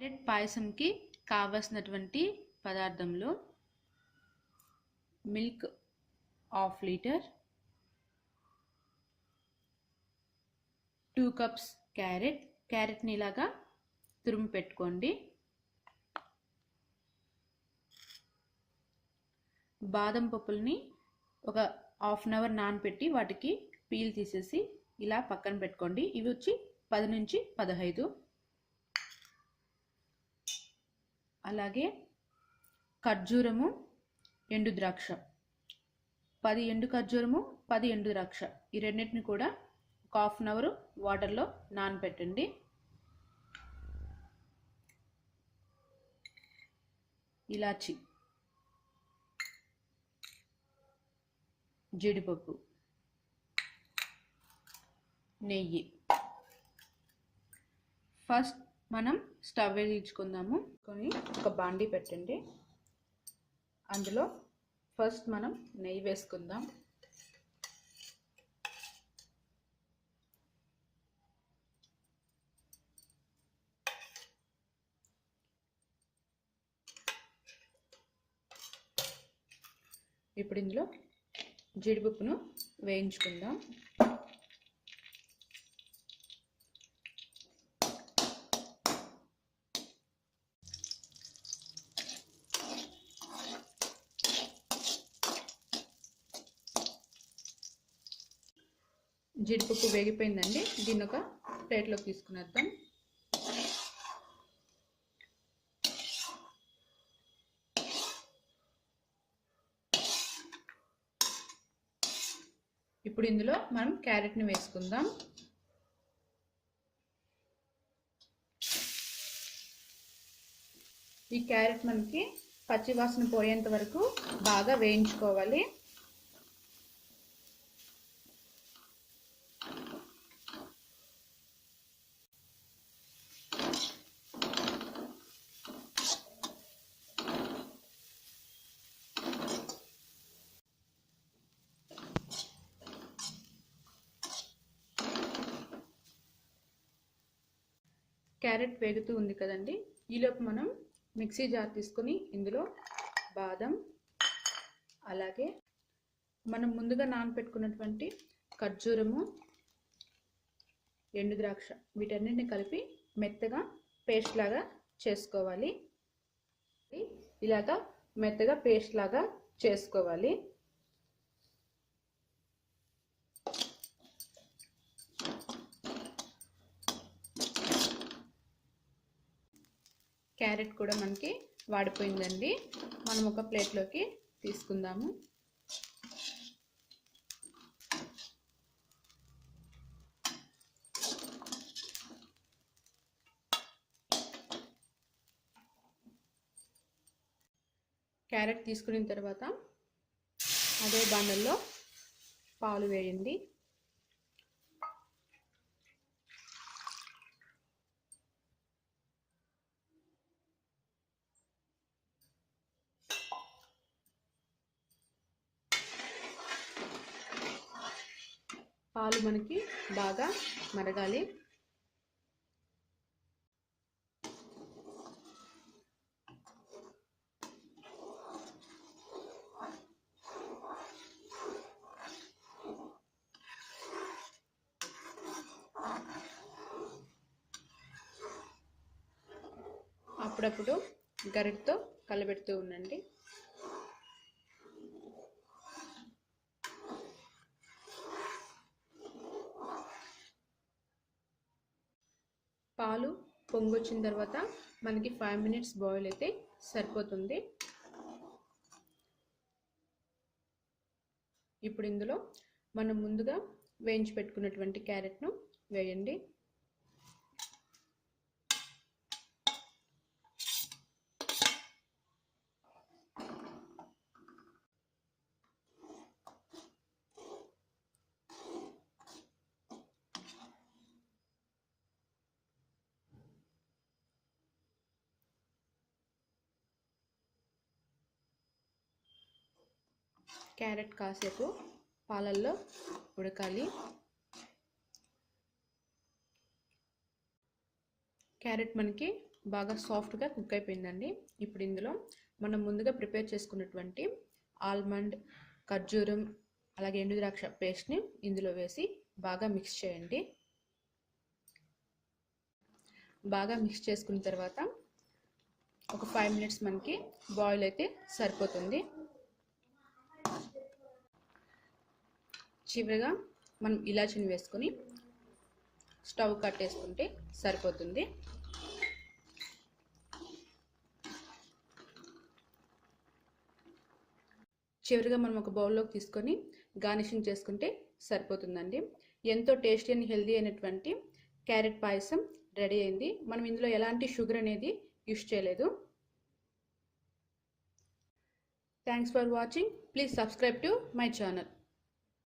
Carrot పాయసంకి కావలసినటువంటి పదార్థములు milk ½ litre, 2 cups క్యారెట్ని ఇలాగా తురుము పెట్టుకోండి. బాదం పప్పుల్ని ఒక ½ అవర్ నానబెట్టి వాటికి పీల్ తీసేసి ఇలా పక్కన పెట్టుకోండి. ఇవి వచ్చి 10 నుంచి 15. అలాగే ఖర్జూరము, ఎండు ద్రాక్ష, 10 ఎండు ఖర్జూరము, 10 ఎండు ద్రాక్ష, ఈ రెండింటిని కూడా ఒక ½ అవర్ వాటర్లో నానబెట్టండి. ఇలాచి, జీడిపప్పు, నెయ్యి. ఫస్ట్ మనం స్టవ్ వెలిగించుకుందాము. ఒక బాండీ పెట్టండి. అందులో ఫస్ట్ మనం నెయ్యి వేసుకుందాం. ఇప్పుడు ఇందులో జీడిపప్పును వేయించుకుందాం. జీడిపప్పు వేగిపోయిందండి. దీన్ని ఒక ప్లేట్లోకి తీసుకునేద్దాం. ఇప్పుడు ఇందులో మనం క్యారెట్ని వేసుకుందాం. ఈ క్యారెట్ మనకి పచ్చి వాసన పోయేంత వరకు బాగా వేయించుకోవాలి. క్యారెట్ వేగుతూ ఉంది కదండి. ఈలోపు మనం మిక్సీ జార్ తీసుకొని ఇందులో బాదం, అలాగే మనం ముందుగా నానబెట్టుకున్నటువంటి ఖర్జూరము, ఎండు ద్రాక్ష, వీటన్నిటిని కలిపి మెత్తగా పేస్ట్ లాగా చేసుకోవాలి. ఇలాగా మెత్తగా పేస్ట్ లాగా చేసుకోవాలి. క్యారెట్ కూడా మనకి వాడిపోయిందండి. మనం ఒక ప్లేట్లోకి తీసుకుందాము. క్యారెట్ తీసుకున్న తర్వాత అదే బాండల్లో పాలు వేయండి. పాలు మనకి బాగా మరగాలి. అప్పుడప్పుడు గరిటెతో కలబెడుతూ ఉండండి. పాలు పొంగొచ్చిన తర్వాత మనకి 5 మినిట్స్ బాయిల్ అయితే సరిపోతుంది. ఇప్పుడు ఇందులో మనం ముందుగా వేయించి పెట్టుకున్నటువంటి క్యారెట్ను వేయండి. క్యారెట్ కాసేపు పాలల్లో ఉడకాలి. క్యారెట్ మనకి బాగా సాఫ్ట్గా కుక్ అయిపోయిందండి. ఇప్పుడు ఇందులో మనం ముందుగా ప్రిపేర్ చేసుకున్నటువంటి ఆల్మండ్, ఖర్జూరం అలాగే ఎండు ద్రాక్ష పేస్ట్ని ఇందులో వేసి బాగా మిక్స్ చేయండి. బాగా మిక్స్ చేసుకున్న తర్వాత ఒక 5 మినిట్స్ మనకి బాయిల్ అయితే సరిపోతుంది. చివరిగా మనం ఇలాచీని వేసుకొని స్టవ్ కట్టేసుకుంటే సరిపోతుంది. చివరిగా మనం ఒక బౌల్లోకి తీసుకొని గార్నిషింగ్ చేసుకుంటే సరిపోతుందండి. ఎంతో టేస్టీ అండ్ హెల్దీ అయినటువంటి క్యారెట్ పాయసం రెడీ అయింది. మనం ఇందులో ఎలాంటి షుగర్ అనేది యూస్ చేయలేదు. Thanks for watching. Please subscribe to my channel.